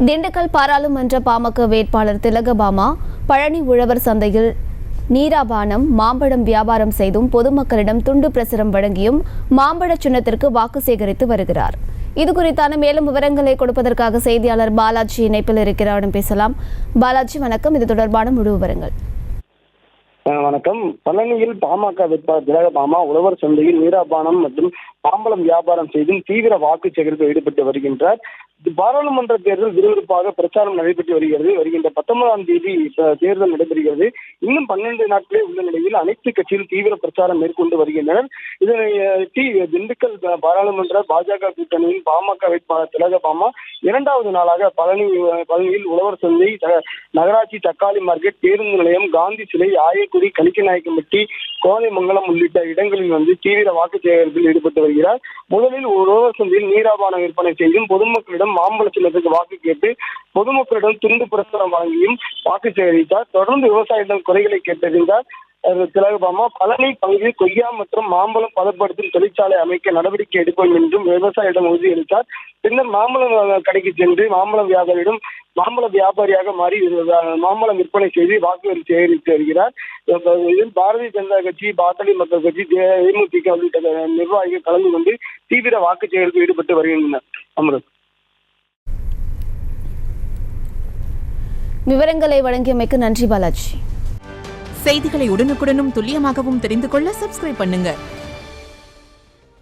திண்டுக்கல் பாராளுமன்ற பாமக வேட்பாளர் திலகபாமா பழனி உழவர் சந்தையில் நீராபானம் மாம்பழம் வியாபாரம் செய்தும் பொதுமக்களிடம் துண்டு பிரசுரம் வழங்கியும் மாம்பழ சின்னத்திற்கு வாக்கு சேகரித்து வருகிறார். இது குறித்தான மேலும் விவரங்களை கொடுப்பதற்காக செய்தியாளர் பாலாஜி இணைப்பில் இருக்கிறார். பேசலாம். பாலாஜி வணக்கம். இது தொடர்பான முழு விவரங்கள். வணக்கம். பழனியில் பாமக வேட்பாளர் திலகபாமா உழவர் சந்தையில் நீராபானம் மற்றும் மாம்பழம் வியாபாரம் செய்தும் தீவிர வாக்கு சேகரிப்பில் ஈடுபட்டு வருகின்றார். பாராளுமன்ற தேர்தல் விறுவிறுப்பாக பிரச்சாரம் நடைபெற்று வருகிறது. வருகின்ற 19ஆம் தேதி தேர்தல் நடைபெறுகிறது. இன்னும் 12 நாட்களே உள்ள நிலையில் அனைத்து கட்சியில் தீவிர பிரச்சாரம் மேற்கொண்டு வருகின்றனர். இதனையொட்டி திண்டுக்கல் பாராளுமன்ற பாஜக கூட்டணியின் பாமக வேட்பாளர் திலகபாமா 2வது நாளாக பழனியில் உழவர் சந்தை, நகராட்சி தக்காளி மார்க்கெட், பேருந்து நிலையம், காந்தி சிலை, ஆயக்குடி, கலிக்கநாயக்கம்பட்டி, கோதைமங்கலம் உள்ளிட்ட இடங்களில் தீவிர வாக்கு சேகரிப்பில் ஈடுபட்டு வருகிறார். முதலில் உழவர் சந்தையில் நீராபான விற்பனை செய்தும் பொதுமக்களிடம் மாம்பழ சின்னத்துக்கு வாக்கு கேட்டு பொதுமக்களிடம் துண்டு பிரசுரம் வழங்கியும் வாக்கு சேகரித்தார். தொடர்ந்து விவசாயிகளிடம் குறைகளை கேட்டறிந்தார். திலகபாமா பழனி பகுதியில் கொய்யா மற்றும் மாம்பழம் பதப்படுத்தும் தொழிற்சாலை அமைக்க நடவடிக்கை எடுப்போம் என்றும் விவசாயியிடம் உறுதியளித்தார். பின்னர் மாம்பழம் கடைக்கு சென்று மாம்பழ வியாபாரியாக மாறி மாம்பழம் விற்பனை செய்து வாக்கு சேகரித்து வருகிறார். இதில் பாரதிய ஜனதா கட்சி, பாட்டாளி மக்கள் கட்சி, தேமுதிக உள்ளிட்ட நிர்வாகிகள் கலந்து கொண்டு தீவிர வாக்கு சேகரிப்பில் ஈடுபட்டு வருகின்றனர். அமரத், விவரங்களை வழங்கியமைக்கு நன்றி பாலாஜி. செய்திகளை உடனுக்குடனும் துல்லியமாகவும் தெரிந்து கொள்ள சப்ஸ்கிரைப் பண்ணுங்க.